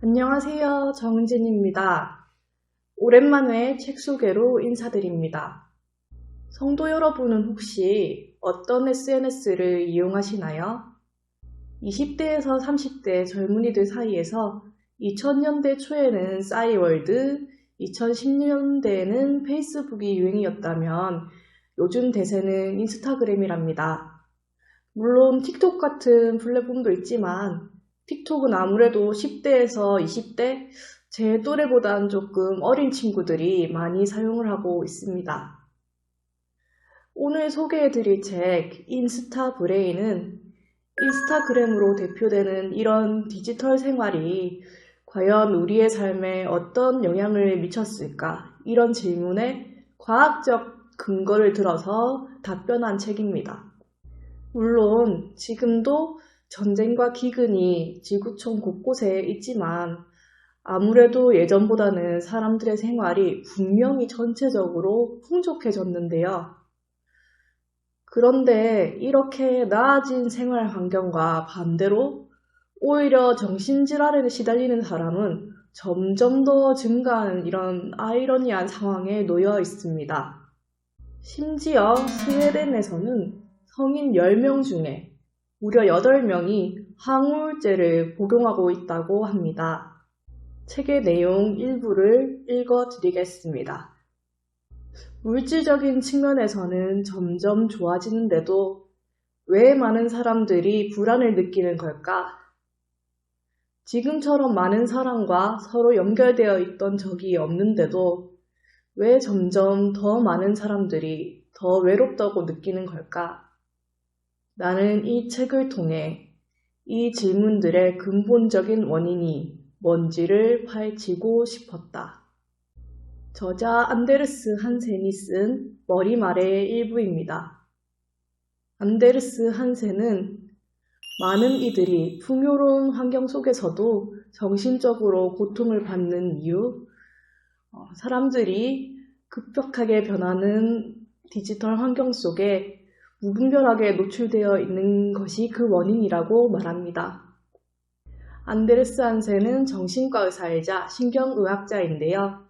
안녕하세요. 정은진입니다. 오랜만에 책 소개로 인사드립니다. 성도 여러분은 혹시 어떤 SNS를 이용하시나요? 20대에서 30대 젊은이들 사이에서 2000년대 초에는 싸이월드, 2010년대에는 페이스북이 유행이었다면 요즘 대세는 인스타그램이랍니다. 물론 틱톡 같은 플랫폼도 있지만 틱톡은 아무래도 10대에서 20대, 제 또래보단 조금 어린 친구들이 많이 사용을 하고 있습니다. 오늘 소개해드릴 책 인스타 브레인은 인스타그램으로 대표되는 이런 디지털 생활이 과연 우리의 삶에 어떤 영향을 미쳤을까? 이런 질문에 과학적 근거를 들어서 답변한 책입니다. 물론 지금도 전쟁과 기근이 지구촌 곳곳에 있지만 아무래도 예전보다는 사람들의 생활이 분명히 전체적으로 풍족해졌는데요. 그런데 이렇게 나아진 생활 환경과 반대로 오히려 정신질환에 시달리는 사람은 점점 더 증가하는 이런 아이러니한 상황에 놓여 있습니다. 심지어 스웨덴에서는 성인 10명 중에 무려 8명이 항우울제를 복용하고 있다고 합니다. 책의 내용 일부를 읽어드리겠습니다. 물질적인 측면에서는 점점 좋아지는데도 왜 많은 사람들이 불안을 느끼는 걸까? 지금처럼 많은 사람과 서로 연결되어 있던 적이 없는데도 왜 점점 더 많은 사람들이 더 외롭다고 느끼는 걸까? 나는 이 책을 통해 이 질문들의 근본적인 원인이 뭔지를 파헤치고 싶었다. 저자 안데르스 한센이 쓴 머리말의 일부입니다. 안데르스 한센은 많은 이들이 풍요로운 환경 속에서도 정신적으로 고통을 받는 이유, 사람들이 급격하게 변하는 디지털 환경 속에 무분별하게 노출되어 있는 것이 그 원인이라고 말합니다. 안데르스 한센은 정신과 의사이자 신경의학자인데요.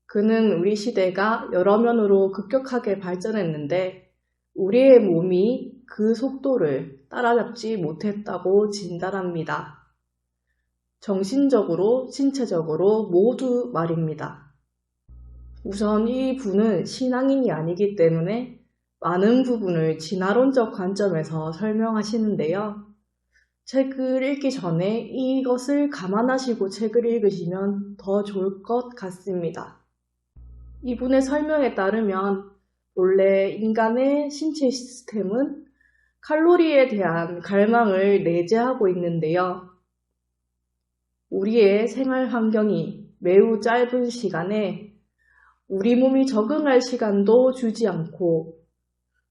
그는 우리 시대가 여러 면으로 급격하게 발전했는데 우리의 몸이 그 속도를 따라잡지 못했다고 진단합니다. 정신적으로, 신체적으로 모두 말입니다. 우선 이 분은 신앙인이 아니기 때문에 많은 부분을 진화론적 관점에서 설명하시는데요. 책을 읽기 전에 이것을 감안하시고 책을 읽으시면 더 좋을 것 같습니다. 이분의 설명에 따르면 원래 인간의 신체 시스템은 칼로리에 대한 갈망을 내재하고 있는데요. 우리의 생활 환경이 매우 짧은 시간에 우리 몸이 적응할 시간도 주지 않고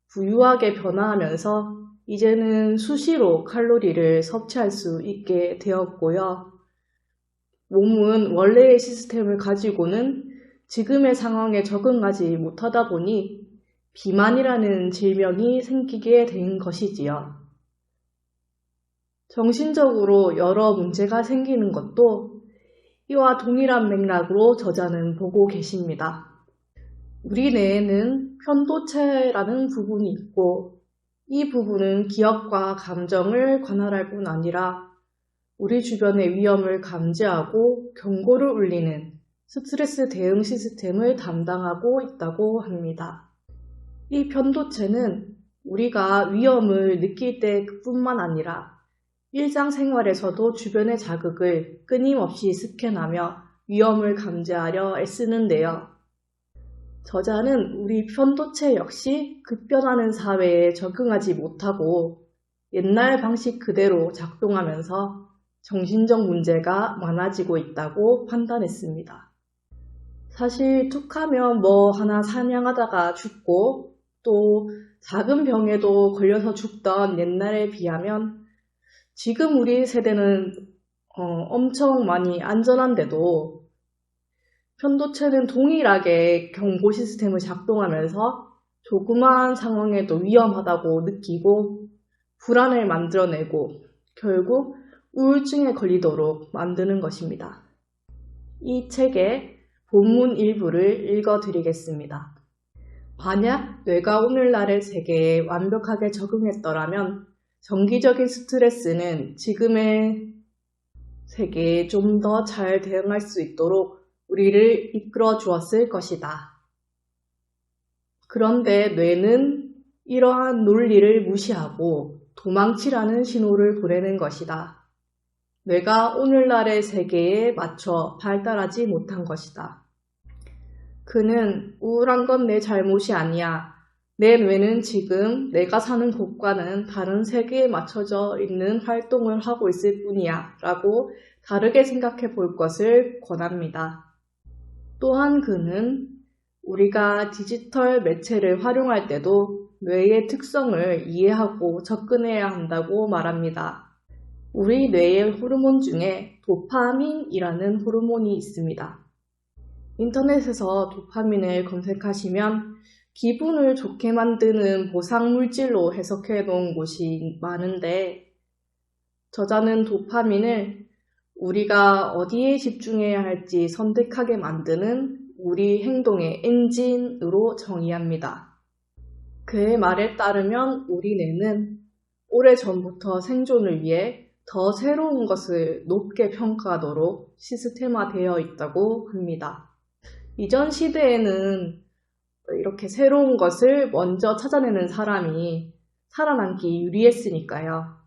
부유하게 변화하면서 이제는 수시로 칼로리를 섭취할 수 있게 되었고요. 몸은 원래의 시스템을 가지고는 지금의 상황에 적응하지 못하다 보니 비만이라는 질병이 생기게 된 것이지요. 정신적으로 여러 문제가 생기는 것도 이와 동일한 맥락으로 저자는 보고 계십니다. 우리 뇌에는 편도체라는 부분이 있고 이 부분은 기억과 감정을 관할할 뿐 아니라 우리 주변의 위험을 감지하고 경고를 울리는 스트레스 대응 시스템을 담당하고 있다고 합니다. 이 편도체는 우리가 위험을 느낄 때뿐만 아니라 일상생활에서도 주변의 자극을 끊임없이 스캔하며 위험을 감지하려 애쓰는데요. 저자는 우리 편도체 역시 급변하는 사회에 적응하지 못하고 옛날 방식 그대로 작동하면서 정신적 문제가 많아지고 있다고 판단했습니다. 사실 툭하면 뭐 하나 사냥하다가 죽고 또 작은 병에도 걸려서 죽던 옛날에 비하면 지금 우리 세대는 엄청 많이 안전한데도 편도체는 동일하게 경고 시스템을 작동하면서 조그마한 상황에도 위험하다고 느끼고 불안을 만들어내고 결국 우울증에 걸리도록 만드는 것입니다. 이 책의 본문 일부를 읽어드리겠습니다. 만약 뇌가 오늘날의 세계에 완벽하게 적응했더라면 정기적인 스트레스는 지금의 세계에 좀 더 잘 대응할 수 있도록 우리를 이끌어 주었을 것이다. 그런데 뇌는 이러한 논리를 무시하고 도망치라는 신호를 보내는 것이다. 뇌가 오늘날의 세계에 맞춰 발달하지 못한 것이다. 그는 우울한 건 내 잘못이 아니야. 내 뇌는 지금 내가 사는 곳과는 다른 세계에 맞춰져 있는 활동을 하고 있을 뿐이야 라고 다르게 생각해 볼 것을 권합니다. 또한 그는 우리가 디지털 매체를 활용할 때도 뇌의 특성을 이해하고 접근해야 한다고 말합니다. 우리 뇌의 호르몬 중에 도파민이라는 호르몬이 있습니다. 인터넷에서 도파민을 검색하시면 기분을 좋게 만드는 보상물질로 해석해 놓은 곳이 많은데 저자는 도파민을 우리가 어디에 집중해야 할지 선택하게 만드는 우리 행동의 엔진으로 정의합니다. 그의 말에 따르면 우리 뇌는 오래전부터 생존을 위해 더 새로운 것을 높게 평가하도록 시스템화되어 있다고 합니다. 이전 시대에는 이렇게 새로운 것을 먼저 찾아내는 사람이 살아남기 유리했으니까요.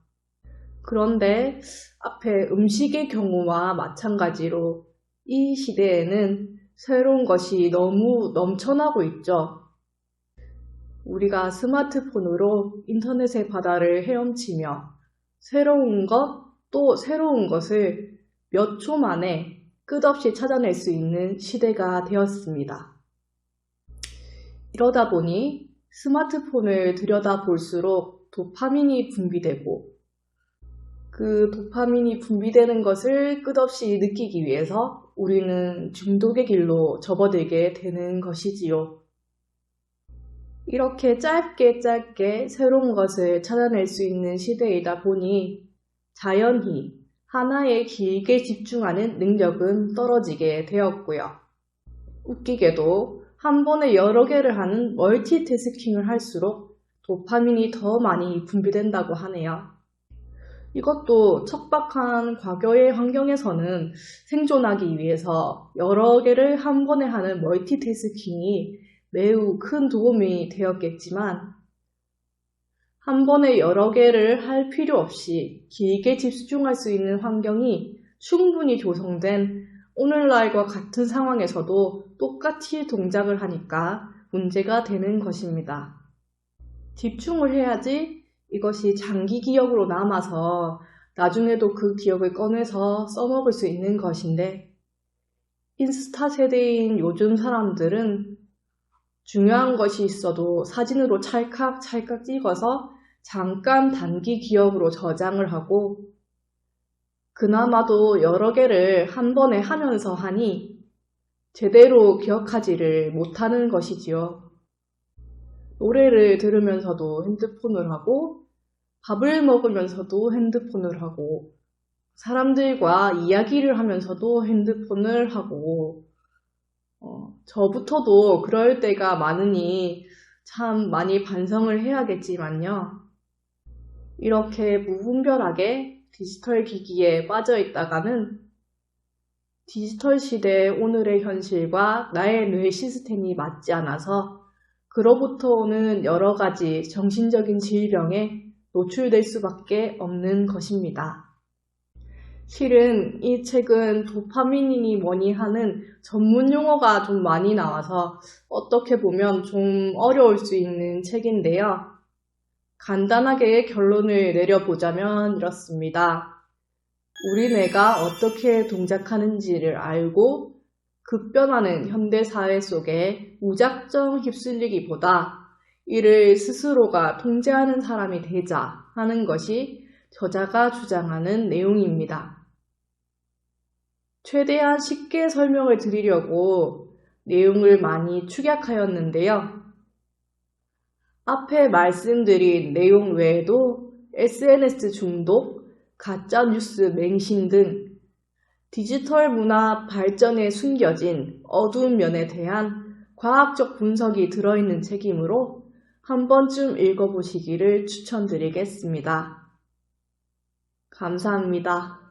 그런데 앞에 음식의 경우와 마찬가지로 이 시대에는 새로운 것이 너무 넘쳐나고 있죠. 우리가 스마트폰으로 인터넷의 바다를 헤엄치며 새로운 것 또 새로운 것을 몇 초 만에 끝없이 찾아낼 수 있는 시대가 되었습니다. 이러다 보니 스마트폰을 들여다볼수록 도파민이 분비되고 그 도파민이 분비되는 것을 끝없이 느끼기 위해서 우리는 중독의 길로 접어들게 되는 것이지요. 이렇게 짧게 새로운 것을 찾아낼 수 있는 시대이다 보니 자연히 하나에 길게 집중하는 능력은 떨어지게 되었고요. 웃기게도 한 번에 여러 개를 하는 멀티태스킹을 할수록 도파민이 더 많이 분비된다고 하네요. 이것도 척박한 과거의 환경에서는 생존하기 위해서 여러 개를 한 번에 하는 멀티태스킹이 매우 큰 도움이 되었겠지만 한 번에 여러 개를 할 필요 없이 길게 집중할 수 있는 환경이 충분히 조성된 오늘날과 같은 상황에서도 똑같이 동작을 하니까 문제가 되는 것입니다. 집중을 해야지 이것이 장기 기억으로 남아서 나중에도 그 기억을 꺼내서 써먹을 수 있는 것인데 인스타 세대인 요즘 사람들은 중요한 것이 있어도 사진으로 찰칵 찍어서 잠깐 단기 기억으로 저장을 하고 그나마도 여러 개를 한 번에 하면서 하니 제대로 기억하지를 못하는 것이지요. 노래를 들으면서도 핸드폰을 하고 밥을 먹으면서도 핸드폰을 하고 사람들과 이야기를 하면서도 핸드폰을 하고 저부터도 그럴 때가 많으니 참 많이 반성을 해야겠지만요. 이렇게 무분별하게 디지털 기기에 빠져 있다가는 디지털 시대 오늘의 현실과 나의 뇌 시스템이 맞지 않아서 그로부터 오는 여러 가지 정신적인 질병에 노출될 수밖에 없는 것입니다. 실은 이 책은 도파민이니 뭐니 하는 전문 용어가 좀 많이 나와서 어떻게 보면 좀 어려울 수 있는 책인데요. 간단하게 결론을 내려보자면 이렇습니다. 우리 뇌가 어떻게 동작하는지를 알고 급변하는 현대사회 속에 무작정 휩쓸리기보다 이를 스스로가 통제하는 사람이 되자 하는 것이 저자가 주장하는 내용입니다. 최대한 쉽게 설명을 드리려고 내용을 많이 축약하였는데요. 앞에 말씀드린 내용 외에도 SNS 중독, 가짜뉴스 맹신 등 디지털 문화 발전에 숨겨진 어두운 면에 대한 과학적 분석이 들어있는 책이므로 한 번쯤 읽어보시기를 추천드리겠습니다. 감사합니다.